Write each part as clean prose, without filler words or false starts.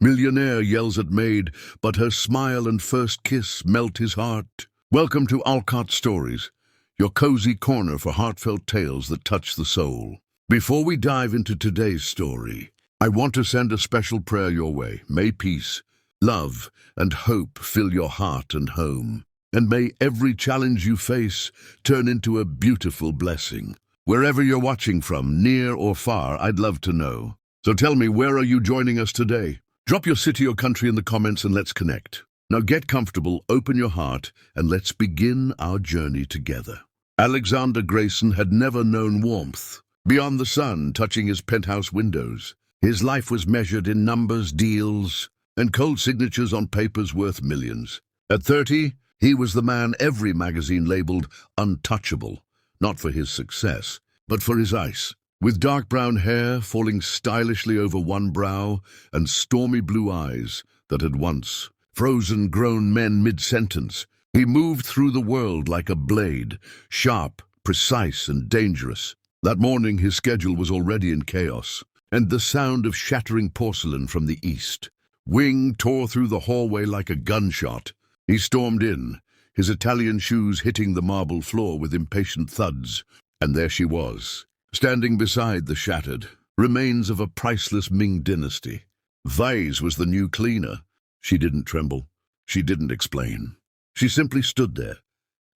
Millionaire yells at Maid, but her smile and first kiss melt his heart. Welcome to Alcott Stories, your cozy corner for heartfelt tales that touch the soul. Before we dive into today's story, I want to send a special prayer your way. May peace, love, and hope fill your heart and home. And may every challenge you face turn into a beautiful blessing. Wherever you're watching from, near or far, I'd love to know. So tell me, where are you joining us today? Drop your city or country in the comments and let's connect. Now get comfortable, open your heart, and let's begin our journey together. Alexander Grayson had never known warmth. Beyond the sun touching his penthouse windows, his life was measured in numbers, deals, and cold signatures on papers worth millions. At 30, he was the man every magazine labeled untouchable, not for his success, but for his ice. With dark brown hair falling stylishly over one brow and stormy blue eyes that had once frozen grown men mid-sentence, he moved through the world like a blade, sharp, precise, and dangerous. That morning his schedule was already in chaos, and the sound of shattering porcelain from the east. Wing tore through the hallway like a gunshot. He stormed in, his Italian shoes hitting the marble floor with impatient thuds, and there she was, standing beside the shattered remains of a priceless Ming dynasty. Vase was the new cleaner. She didn't tremble. She didn't explain. She simply stood there,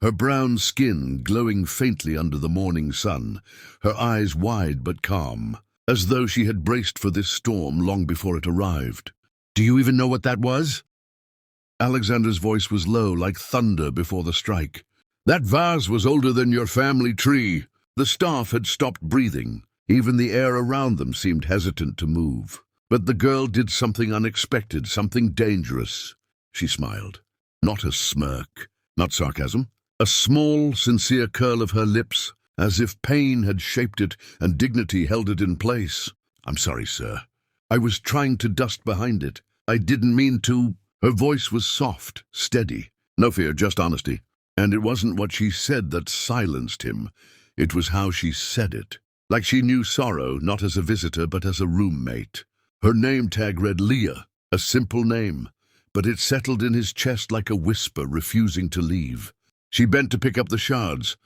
her brown skin glowing faintly under the morning sun, her eyes wide but calm, as though she had braced for this storm long before it arrived. "Do you even know what that was?" Alexander's voice was low, like thunder before the strike. "That vase was older than your family tree." The staff had stopped breathing. Even the air around them seemed hesitant to move. But the girl did something unexpected, something dangerous. She smiled. Not a smirk, not sarcasm. A small, sincere curl of her lips, as if pain had shaped it and dignity held it in place. "I'm sorry, sir. I was trying to dust behind it. I didn't mean to." Her voice was soft, steady. No fear, just honesty. And it wasn't what she said that silenced him. It was how she said it, like she knew sorrow not as a visitor but as a roommate. Her name tag read Leah, a simple name, but it settled in his chest like a whisper refusing to leave. She bent to pick up the shards,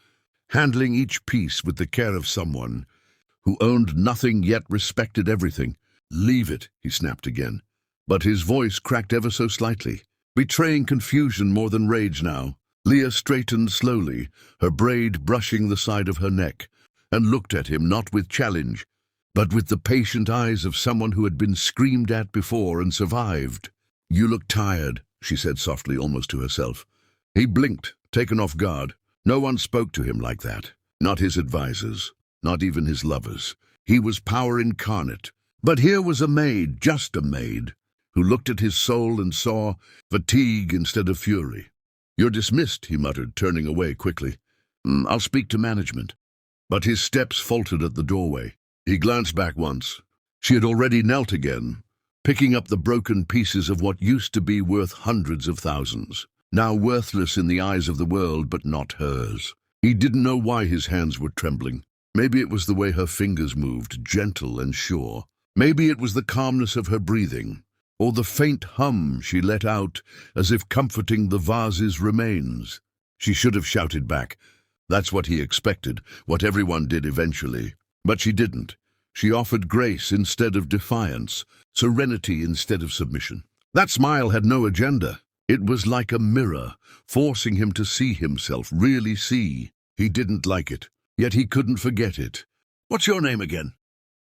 handling each piece with the care of someone who owned nothing yet respected everything. "Leave it," he snapped again, but his voice cracked ever so slightly, betraying confusion more than rage now. Leah straightened slowly, her braid brushing the side of her neck, and looked at him not with challenge, but with the patient eyes of someone who had been screamed at before and survived. "You look tired," she said softly, almost to herself. He blinked, taken off guard. No one spoke to him like that. Not his advisors, not even his lovers. He was power incarnate. But here was a maid, just a maid, who looked at his soul and saw fatigue instead of fury. "You're dismissed," he muttered, turning away quickly. "I'll speak to management." But his steps faltered at the doorway. He glanced back once. She had already knelt again, picking up the broken pieces of what used to be worth hundreds of thousands, now worthless in the eyes of the world but not hers. He didn't know why his hands were trembling. Maybe it was the way her fingers moved, gentle and sure. Maybe it was the calmness of her breathing, or the faint hum she let out as if comforting the vase's remains. She should have shouted back. That's what he expected, what everyone did eventually. But she didn't. She offered grace instead of defiance, serenity instead of submission. That smile had no agenda. It was like a mirror, forcing him to see himself, really see. He didn't like it, yet he couldn't forget it. "What's your name again?"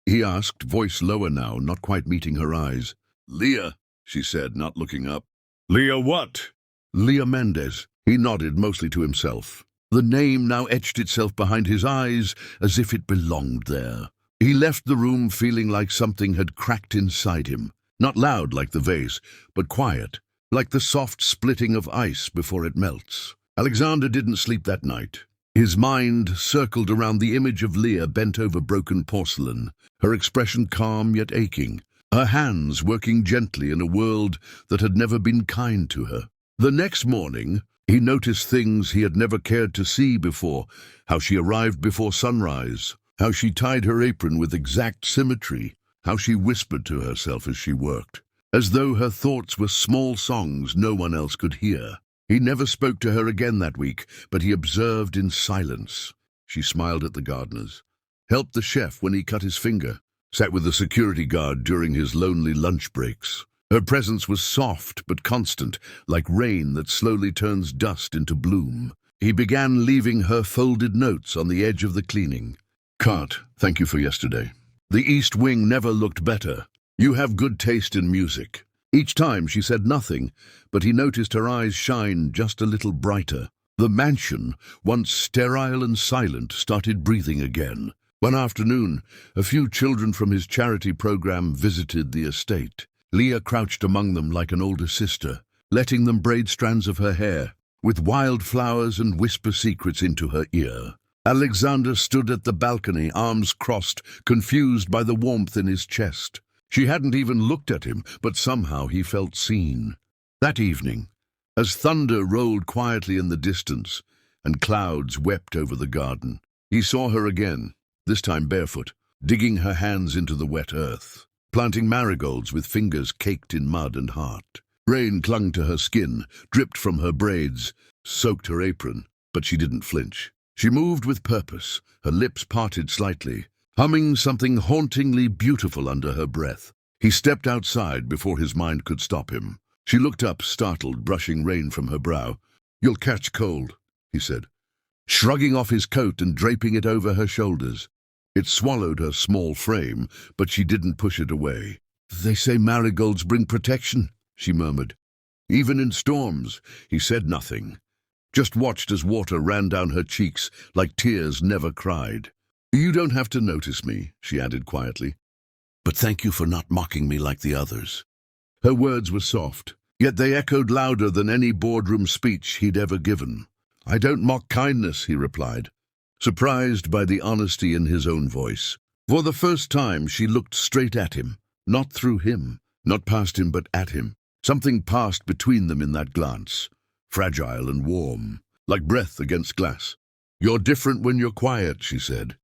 he asked, voice lower now, not quite meeting her eyes. "Leah," she said, not looking up. "Leah what?" "Leah Mendez." He nodded, mostly to himself. The name now etched itself behind his eyes as if it belonged there. He left the room feeling like something had cracked inside him. Not loud like the vase, but quiet, like the soft splitting of ice before it melts. Alexander didn't sleep that night. His mind circled around the image of Leah bent over broken porcelain, her expression calm yet aching, her hands working gently in a world that had never been kind to her. The next morning, he noticed things he had never cared to see before, how she arrived before sunrise, how she tied her apron with exact symmetry, how she whispered to herself as she worked. as though her thoughts were small songs no one else could hear. He never spoke to her again that week, but he observed in silence. She smiled at the gardeners, helped the chef when he cut his finger, sat with the security guard during his lonely lunch breaks. Her presence was soft but constant, like rain that slowly turns dust into bloom. He began leaving her folded notes on the edge of the cleaning. "Cart, thank you for yesterday. The East Wing never looked better. You have good taste in music." Each time she said nothing, but he noticed her eyes shine just a little brighter. The mansion, once sterile and silent, started breathing again. One afternoon, a few children from his charity program visited the estate. Leah crouched among them like an older sister, letting them braid strands of her hair, with wild flowers and whisper secrets into her ear. Alexander stood at the balcony, arms crossed, confused by the warmth in his chest. She hadn't even looked at him, but somehow he felt seen. That evening, as thunder rolled quietly in the distance and clouds wept over the garden, he saw her again, this time barefoot, digging her hands into the wet earth, planting marigolds with fingers caked in mud and heart. Rain clung to her skin, dripped from her braids, soaked her apron, but she didn't flinch. She moved with purpose, her lips parted slightly, humming something hauntingly beautiful under her breath. He stepped outside before his mind could stop him. She looked up, startled, brushing rain from her brow. "You'll catch cold," he said, shrugging off his coat and draping it over her shoulders. It swallowed her small frame, but she didn't push it away. "They say marigolds bring protection," she murmured. "Even in storms." He said nothing, just watched as water ran down her cheeks like tears never cried. "You don't have to notice me," she added quietly. "But thank you for not mocking me like the others." Her words were soft, yet they echoed louder than any boardroom speech he'd ever given. "I don't mock kindness," he replied, surprised by the honesty in his own voice. For the first time, she looked straight at him, not through him, not past him, but at him. Something passed between them in that glance, fragile and warm, like breath against glass. "You're different when you're quiet," she said.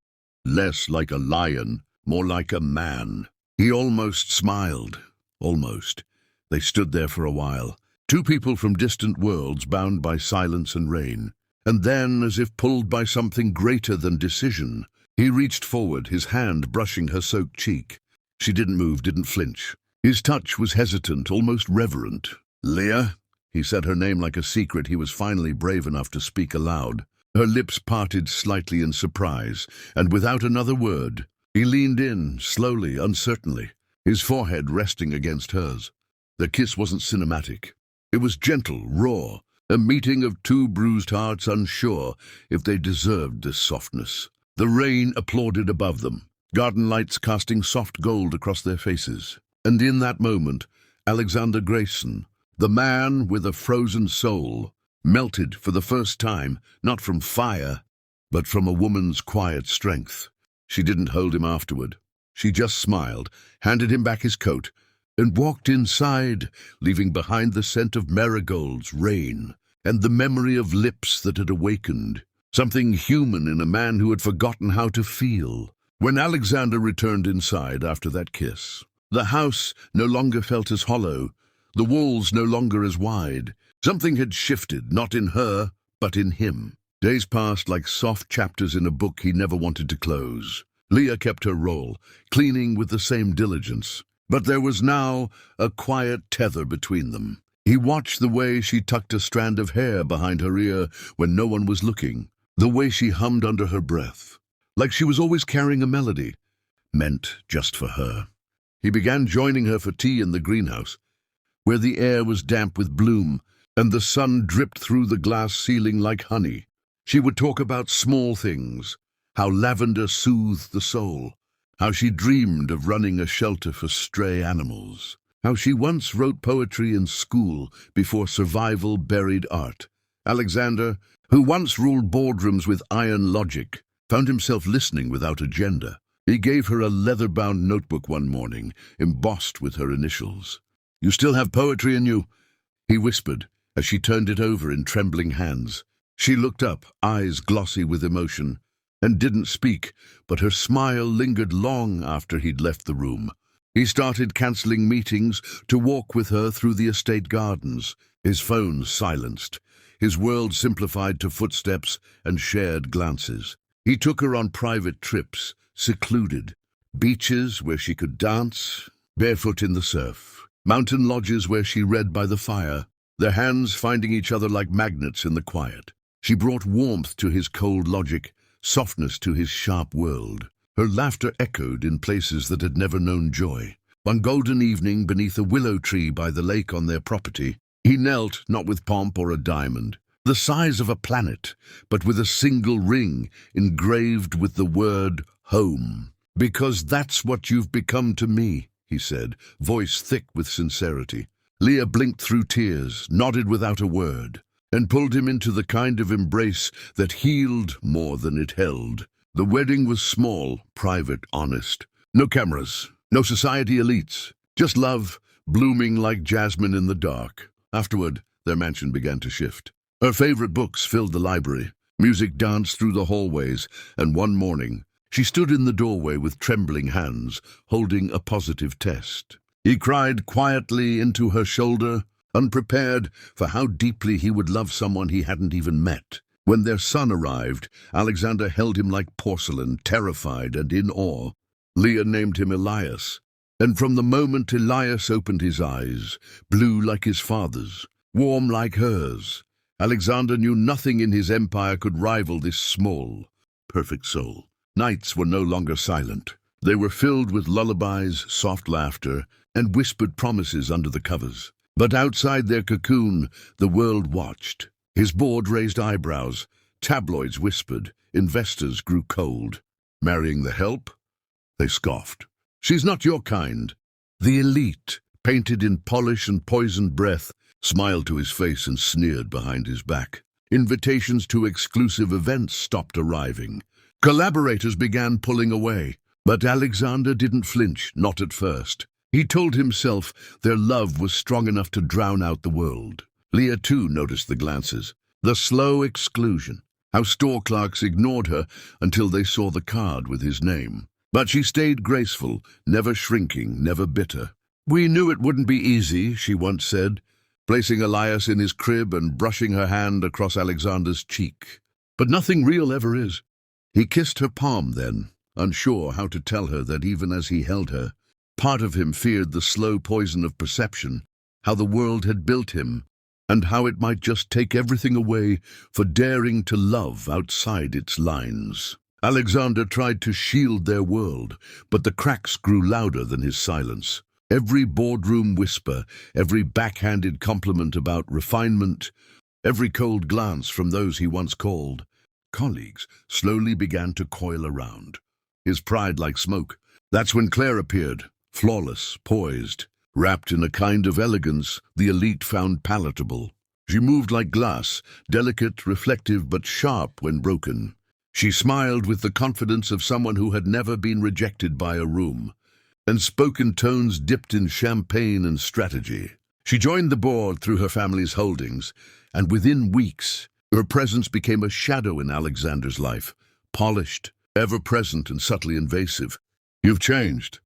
"Less like a lion, more like a man." He almost smiled. Almost. They stood there for a while, two people from distant worlds bound by silence and rain. And then, as if pulled by something greater than decision, he reached forward, his hand brushing her soaked cheek. She didn't move, didn't flinch. His touch was hesitant, almost reverent. "Leah?" He said her name like a secret he was finally brave enough to speak aloud. Her lips parted slightly in surprise, and without another word, he leaned in, slowly, uncertainly, his forehead resting against hers. The kiss wasn't cinematic. It was gentle, raw, a meeting of two bruised hearts unsure if they deserved this softness. The rain applauded above them, garden lights casting soft gold across their faces. And in that moment, Alexander Grayson, the man with a frozen soul, melted for the first time, not from fire, but from a woman's quiet strength. She didn't hold him afterward. She just smiled, handed him back his coat, and walked inside, leaving behind the scent of marigolds, rain, and the memory of lips that had awakened, something human in a man who had forgotten how to feel. When Alexander returned inside after that kiss, the house no longer felt as hollow, the walls no longer as wide. Something had shifted, not in her, but in him. Days passed like soft chapters in a book he never wanted to close. Leah kept her role, cleaning with the same diligence. But there was now a quiet tether between them. He watched the way she tucked a strand of hair behind her ear when no one was looking, the way she hummed under her breath, like she was always carrying a melody, meant just for her. He began joining her for tea in the greenhouse, where the air was damp with bloom, and the sun dripped through the glass ceiling like honey. She would talk about small things, how lavender soothed the soul, how she dreamed of running a shelter for stray animals, how she once wrote poetry in school before survival buried art. Alexander, who once ruled boardrooms with iron logic, found himself listening without agenda. He gave her a leather-bound notebook one morning, embossed with her initials. "You still have poetry in you?" he whispered, as she turned it over in trembling hands. She looked up, eyes glossy with emotion, and didn't speak, but her smile lingered long after he'd left the room. He started cancelling meetings to walk with her through the estate gardens, his phone silenced, his world simplified to footsteps and shared glances. He took her on private trips, secluded, beaches where she could dance, barefoot in the surf, mountain lodges where she read by the fire, their hands finding each other like magnets in the quiet. She brought warmth to his cold logic, softness to his sharp world. Her laughter echoed in places that had never known joy. One golden evening beneath a willow tree by the lake on their property, he knelt, not with pomp or a diamond, the size of a planet, but with a single ring engraved with the word home. "Because that's what you've become to me," he said, voice thick with sincerity. Leah blinked through tears, nodded without a word, and pulled him into the kind of embrace that healed more than it held. The wedding was small, private, honest. No cameras, no society elites, just love, blooming like jasmine in the dark. Afterward, their mansion began to shift. Her favorite books filled the library. Music danced through the hallways, and one morning, she stood in the doorway with trembling hands, holding a positive test. He cried quietly into her shoulder, unprepared for how deeply he would love someone he hadn't even met. When their son arrived, Alexander held him like porcelain, terrified and in awe. Leah named him Elias, and from the moment Elias opened his eyes, blue like his father's, warm like hers, Alexander knew nothing in his empire could rival this small, perfect soul. Nights were no longer silent. They were filled with lullabies, soft laughter, and whispered promises under the covers. But outside their cocoon, the world watched. His board raised eyebrows, tabloids whispered, investors grew cold. Marrying the help? They scoffed. She's not your kind. The elite, painted in polish and poisoned breath, smiled to his face and sneered behind his back. Invitations to exclusive events stopped arriving. Collaborators began pulling away. But Alexander didn't flinch, not at first. He told himself their love was strong enough to drown out the world. Leah too noticed the glances, the slow exclusion, how store clerks ignored her until they saw the card with his name. But she stayed graceful, never shrinking, never bitter. "We knew it wouldn't be easy," she once said, placing Elias in his crib and brushing her hand across Alexander's cheek. "But nothing real ever is." He kissed her palm then, unsure how to tell her that even as he held her, part of him feared the slow poison of perception, how the world had built him, and how it might just take everything away for daring to love outside its lines. Alexander tried to shield their world, but the cracks grew louder than his silence. Every boardroom whisper, every backhanded compliment about refinement, every cold glance from those he once called colleagues slowly began to coil around. His pride like smoke. That's when Claire appeared, flawless, poised, wrapped in a kind of elegance the elite found palatable. She moved like glass, delicate, reflective, but sharp when broken. She smiled with the confidence of someone who had never been rejected by a room, and spoke in tones dipped in champagne and strategy. She joined the board through her family's holdings, and within weeks, her presence became a shadow in Alexander's life, polished, ever-present and subtly invasive. "You've changed,"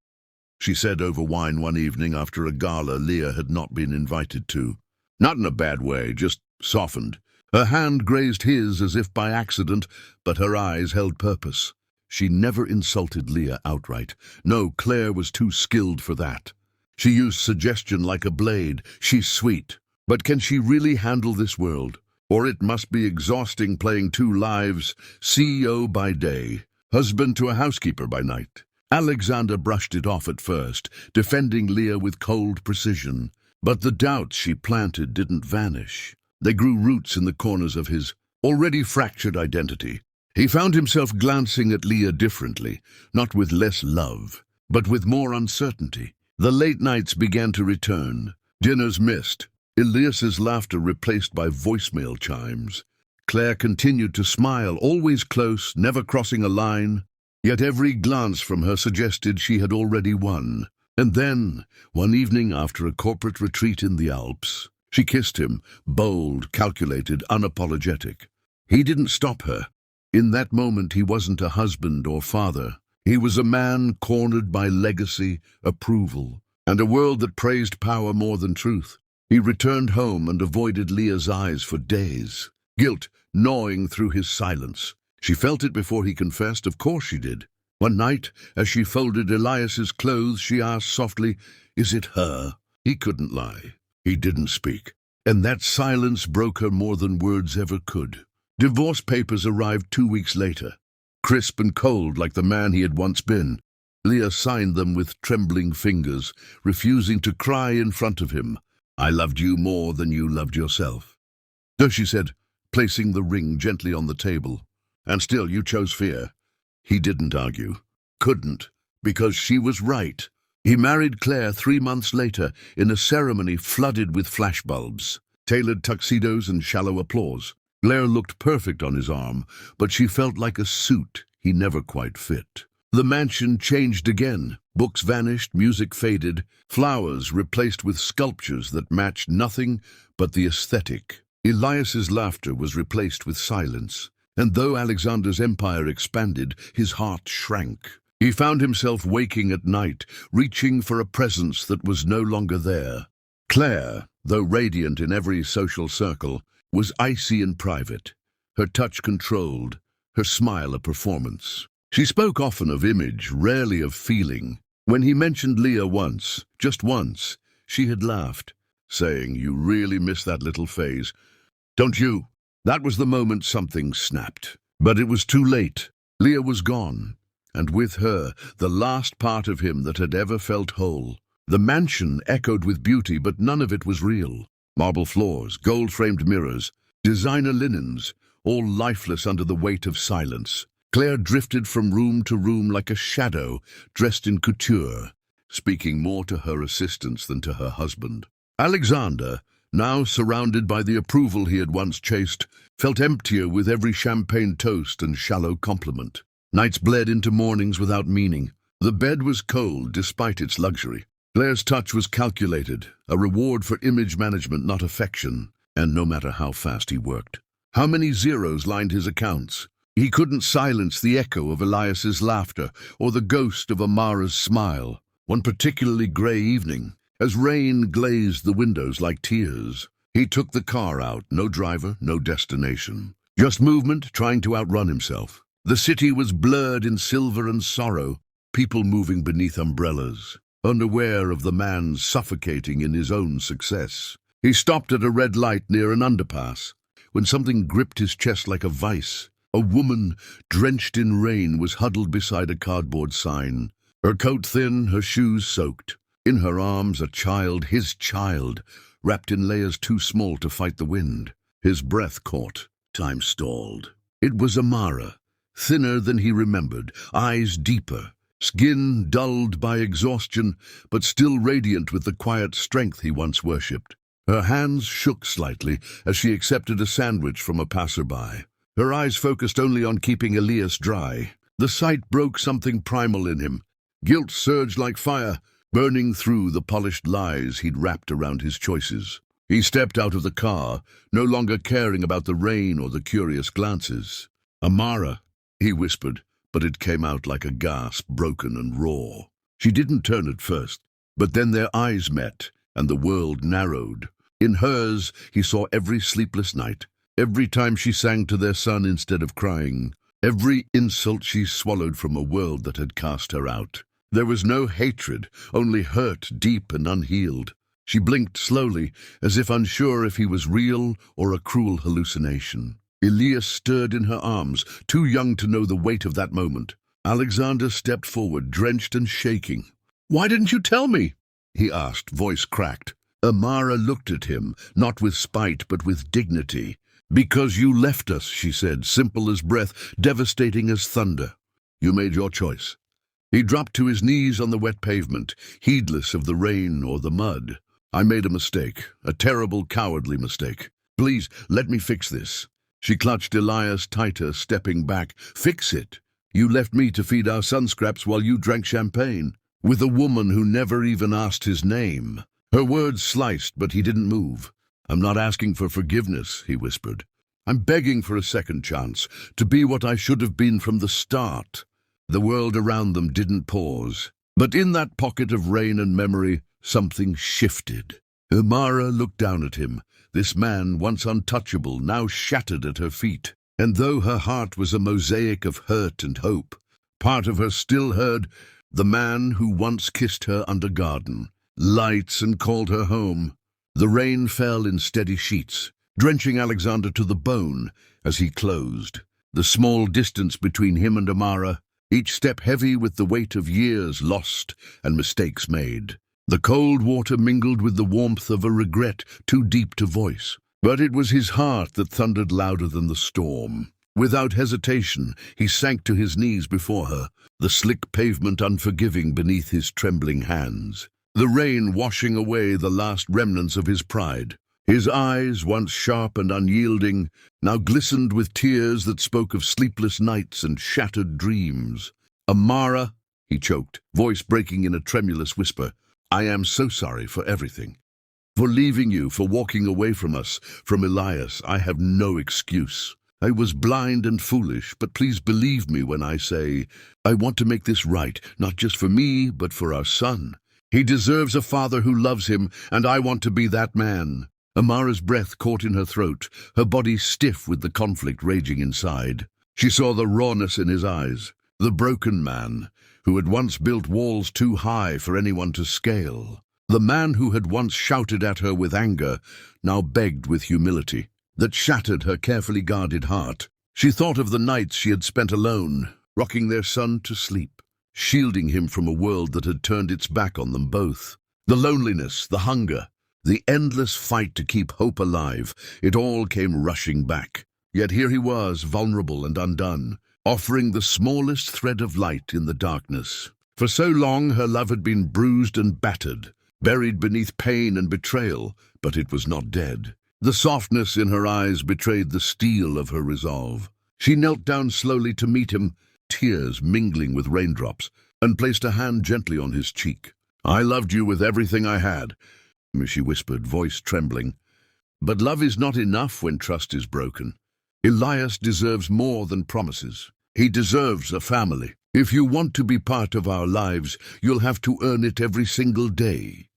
she said over wine one evening after a gala Leah had not been invited to. Not in a bad way, just softened. Her hand grazed his as if by accident, but her eyes held purpose. She never insulted Leah outright. No, Claire was too skilled for that. She used suggestion like a blade. She's sweet. But can she really handle this world? Or it must be exhausting playing two lives, CEO by day, husband to a housekeeper by night. Alexander brushed it off at first, defending Leah with cold precision. But the doubts she planted didn't vanish. They grew roots in the corners of his already fractured identity. He found himself glancing at Leah differently, not with less love, but with more uncertainty. The late nights began to return, dinners missed, Elias's laughter replaced by voicemail chimes. Claire continued to smile, always close, never crossing a line, yet every glance from her suggested she had already won. And then, one evening after a corporate retreat in the Alps, she kissed him, bold, calculated, unapologetic. He didn't stop her. In that moment he wasn't a husband or father. He was a man cornered by legacy, approval, and a world that praised power more than truth. He returned home and avoided Leah's eyes for days, guilt gnawing through his silence. She felt it before he confessed, of course she did. One night, as she folded Elias's clothes, she asked softly, "Is it her?" He couldn't lie. He didn't speak. And that silence broke her more than words ever could. Divorce papers arrived 2 weeks later, crisp and cold like the man he had once been. Leah signed them with trembling fingers, refusing to cry in front of him. "I loved you more than you loved yourself." So she said, placing the ring gently on the table. "And still you chose fear." He didn't argue. Couldn't, because she was right. He married Claire 3 months later in a ceremony flooded with flashbulbs, tailored tuxedos and shallow applause. Claire looked perfect on his arm, but she felt like a suit he never quite fit. The mansion changed again. Books vanished, music faded, flowers replaced with sculptures that matched nothing but the aesthetic. Elias's laughter was replaced with silence, and though Alexander's empire expanded, his heart shrank. He found himself waking at night, reaching for a presence that was no longer there. Claire, though radiant in every social circle, was icy in private, her touch controlled, her smile a performance. She spoke often of image, rarely of feeling. When he mentioned Leah once, just once, she had laughed, saying, "You really miss that little phase, don't you?" That was the moment something snapped. But it was too late. Leah was gone, and with her, the last part of him that had ever felt whole. The mansion echoed with beauty, but none of it was real. Marble floors, gold-framed mirrors, designer linens, all lifeless under the weight of silence. Claire drifted from room to room like a shadow, dressed in couture, speaking more to her assistants than to her husband. Alexander, now surrounded by the approval he had once chased, felt emptier with every champagne toast and shallow compliment. Nights bled into mornings without meaning. The bed was cold despite its luxury. Claire's touch was calculated, a reward for image management, not affection, and no matter how fast he worked. How many zeros lined his accounts? He couldn't silence the echo of Elias's laughter or the ghost of Amara's smile. One particularly grey evening, as rain glazed the windows like tears, he took the car out, no driver, no destination. Just movement, trying to outrun himself. The city was blurred in silver and sorrow, people moving beneath umbrellas, unaware of the man suffocating in his own success. He stopped at a red light near an underpass, when something gripped his chest like a vice. A woman, drenched in rain, was huddled beside a cardboard sign, her coat thin, her shoes soaked. In her arms, a child, his child, wrapped in layers too small to fight the wind. His breath caught. Time stalled. It was Amara, thinner than he remembered, eyes deeper, skin dulled by exhaustion, but still radiant with the quiet strength he once worshipped. Her hands shook slightly as she accepted a sandwich from a passerby. Her eyes focused only on keeping Elias dry. The sight broke something primal in him. Guilt surged like fire, burning through the polished lies he'd wrapped around his choices. He stepped out of the car, no longer caring about the rain or the curious glances. "Amara," he whispered, but it came out like a gasp, broken and raw. She didn't turn at first, but then their eyes met, and the world narrowed. In hers, he saw every sleepless night, every time she sang to their son instead of crying, every insult she swallowed from a world that had cast her out. There was no hatred, only hurt, deep and unhealed. She blinked slowly, as if unsure if he was real or a cruel hallucination. Elias stirred in her arms, too young to know the weight of that moment. Alexander stepped forward, drenched and shaking. "Why didn't you tell me?" he asked, voice cracked. Amara looked at him, not with spite but with dignity. "Because you left us," she said, simple as breath, devastating as thunder. "You made your choice." He dropped to his knees on the wet pavement, heedless of the rain or the mud. "I made a mistake, a terrible, cowardly mistake. Please, let me fix this." She clutched Elias tighter, stepping back. "Fix it? You left me to feed our son scraps while you drank champagne, with a woman who never even asked his name." Her words sliced, but he didn't move. "I'm not asking for forgiveness," he whispered. "I'm begging for a second chance, to be what I should have been from the start." The world around them didn't pause. But in that pocket of rain and memory, something shifted. Amara looked down at him, this man once untouchable, now shattered at her feet. And though her heart was a mosaic of hurt and hope, part of her still heard the man who once kissed her under garden lights and called her home. The rain fell in steady sheets, drenching Alexander to the bone as he closed. The small distance between him and Amara, each step heavy with the weight of years lost and mistakes made. The cold water mingled with the warmth of a regret too deep to voice. But it was his heart that thundered louder than the storm. Without hesitation, he sank to his knees before her, the slick pavement unforgiving beneath his trembling hands. The rain washing away the last remnants of his pride. His eyes, once sharp and unyielding, now glistened with tears that spoke of sleepless nights and shattered dreams. "Amara," he choked, voice breaking in a tremulous whisper, "I am so sorry for everything. For leaving you, for walking away from us, from Elias. I have no excuse. I was blind and foolish, but please believe me when I say, I want to make this right, not just for me, but for our son. He deserves a father who loves him, and I want to be that man." Amara's breath caught in her throat, her body stiff with the conflict raging inside. She saw the rawness in his eyes, the broken man, who had once built walls too high for anyone to scale. The man who had once shouted at her with anger, now begged with humility, that shattered her carefully guarded heart. She thought of the nights she had spent alone, rocking their son to sleep, shielding him from a world that had turned its back on them both. The loneliness, the hunger, the endless fight to keep hope alive, it all came rushing back. Yet here he was, vulnerable and undone, offering the smallest thread of light in the darkness. For so long her love had been bruised and battered, buried beneath pain and betrayal, but it was not dead. The softness in her eyes betrayed the steel of her resolve. She knelt down slowly to meet him, tears mingling with raindrops, and placed a hand gently on his cheek. "I loved you with everything I had," she whispered, voice trembling. "But love is not enough when trust is broken. Elias deserves more than promises. He deserves a family. If you want to be part of our lives, you'll have to earn it every single day."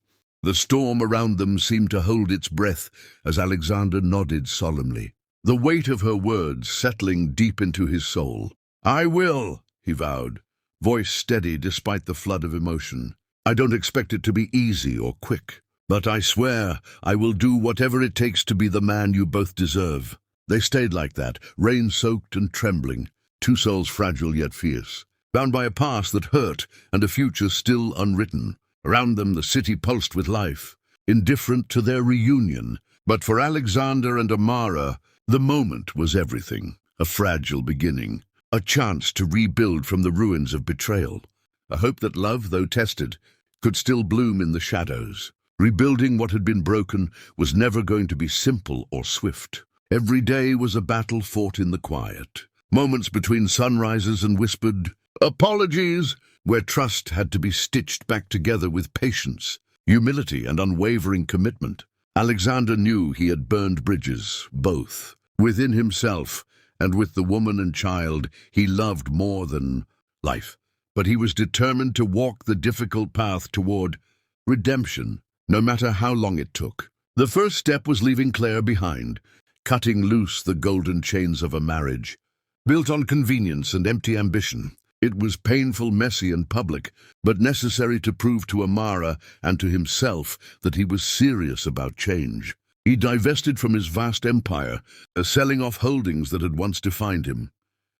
The storm around them seemed to hold its breath as Alexander nodded solemnly, the weight of her words settling deep into his soul. "I will," he vowed, voice steady despite the flood of emotion. "I don't expect it to be easy or quick, but I swear I will do whatever it takes to be the man you both deserve." They stayed like that, rain-soaked and trembling, two souls fragile yet fierce, bound by a past that hurt and a future still unwritten. Around them the city pulsed with life, indifferent to their reunion. But for Alexander and Amara, the moment was everything. A fragile beginning, a chance to rebuild from the ruins of betrayal. A hope that love, though tested, could still bloom in the shadows. Rebuilding what had been broken was never going to be simple or swift. Every day was a battle fought in the quiet. Moments between sunrises and whispered apologies, where trust had to be stitched back together with patience, humility, and unwavering commitment. Alexander knew he had burned bridges, both within himself and with the woman and child he loved more than life. But he was determined to walk the difficult path toward redemption, no matter how long it took. The first step was leaving Claire behind, cutting loose the golden chains of a marriage, built on convenience and empty ambition. It was painful, messy, and public, but necessary to prove to Amara and to himself that he was serious about change. He divested from his vast empire, selling off holdings that had once defined him,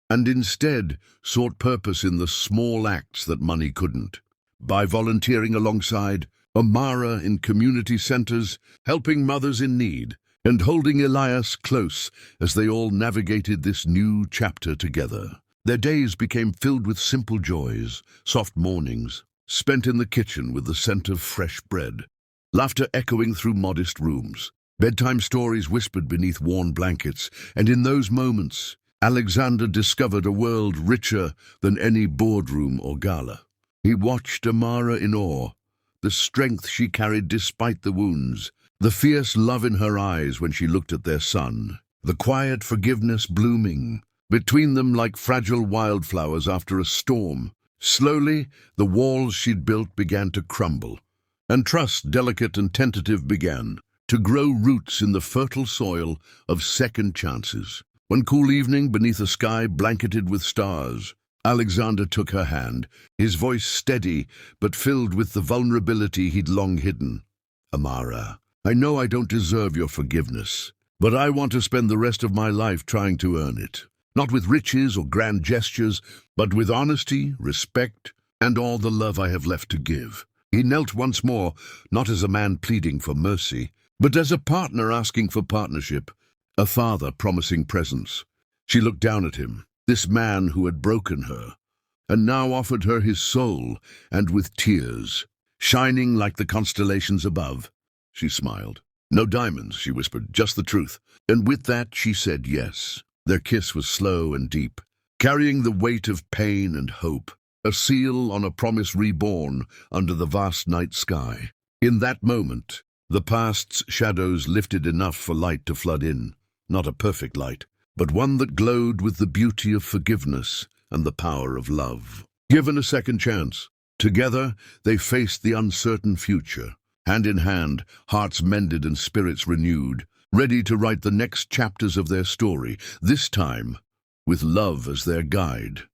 and instead sought purpose in the small acts that money couldn't. By volunteering alongside Amara in community centers, helping mothers in need, and holding Elias close as they all navigated this new chapter together. Their days became filled with simple joys, soft mornings, spent in the kitchen with the scent of fresh bread, laughter echoing through modest rooms, bedtime stories whispered beneath worn blankets, and in those moments, Alexander discovered a world richer than any boardroom or gala. He watched Amara in awe, the strength she carried despite the wounds, the fierce love in her eyes when she looked at their son, the quiet forgiveness blooming between them like fragile wildflowers after a storm. Slowly, the walls she'd built began to crumble, and trust, delicate and tentative, began to grow roots in the fertile soil of second chances. One cool evening, beneath a sky blanketed with stars, Alexander took her hand, his voice steady but filled with the vulnerability he'd long hidden. "Amara, I know I don't deserve your forgiveness, but I want to spend the rest of my life trying to earn it. Not with riches or grand gestures, but with honesty, respect, and all the love I have left to give." He knelt once more, not as a man pleading for mercy, but as a partner asking for partnership, a father promising presence. She looked down at him, this man who had broken her, and now offered her his soul, and with tears, shining like the constellations above. She smiled. "No diamonds," she whispered, "just the truth." And with that she said yes. Their kiss was slow and deep, carrying the weight of pain and hope, a seal on a promise reborn under the vast night sky. In that moment, the past's shadows lifted enough for light to flood in, not a perfect light, but one that glowed with the beauty of forgiveness and the power of love. Given a second chance, together they faced the uncertain future, hand in hand, hearts mended and spirits renewed, ready to write the next chapters of their story, this time with love as their guide.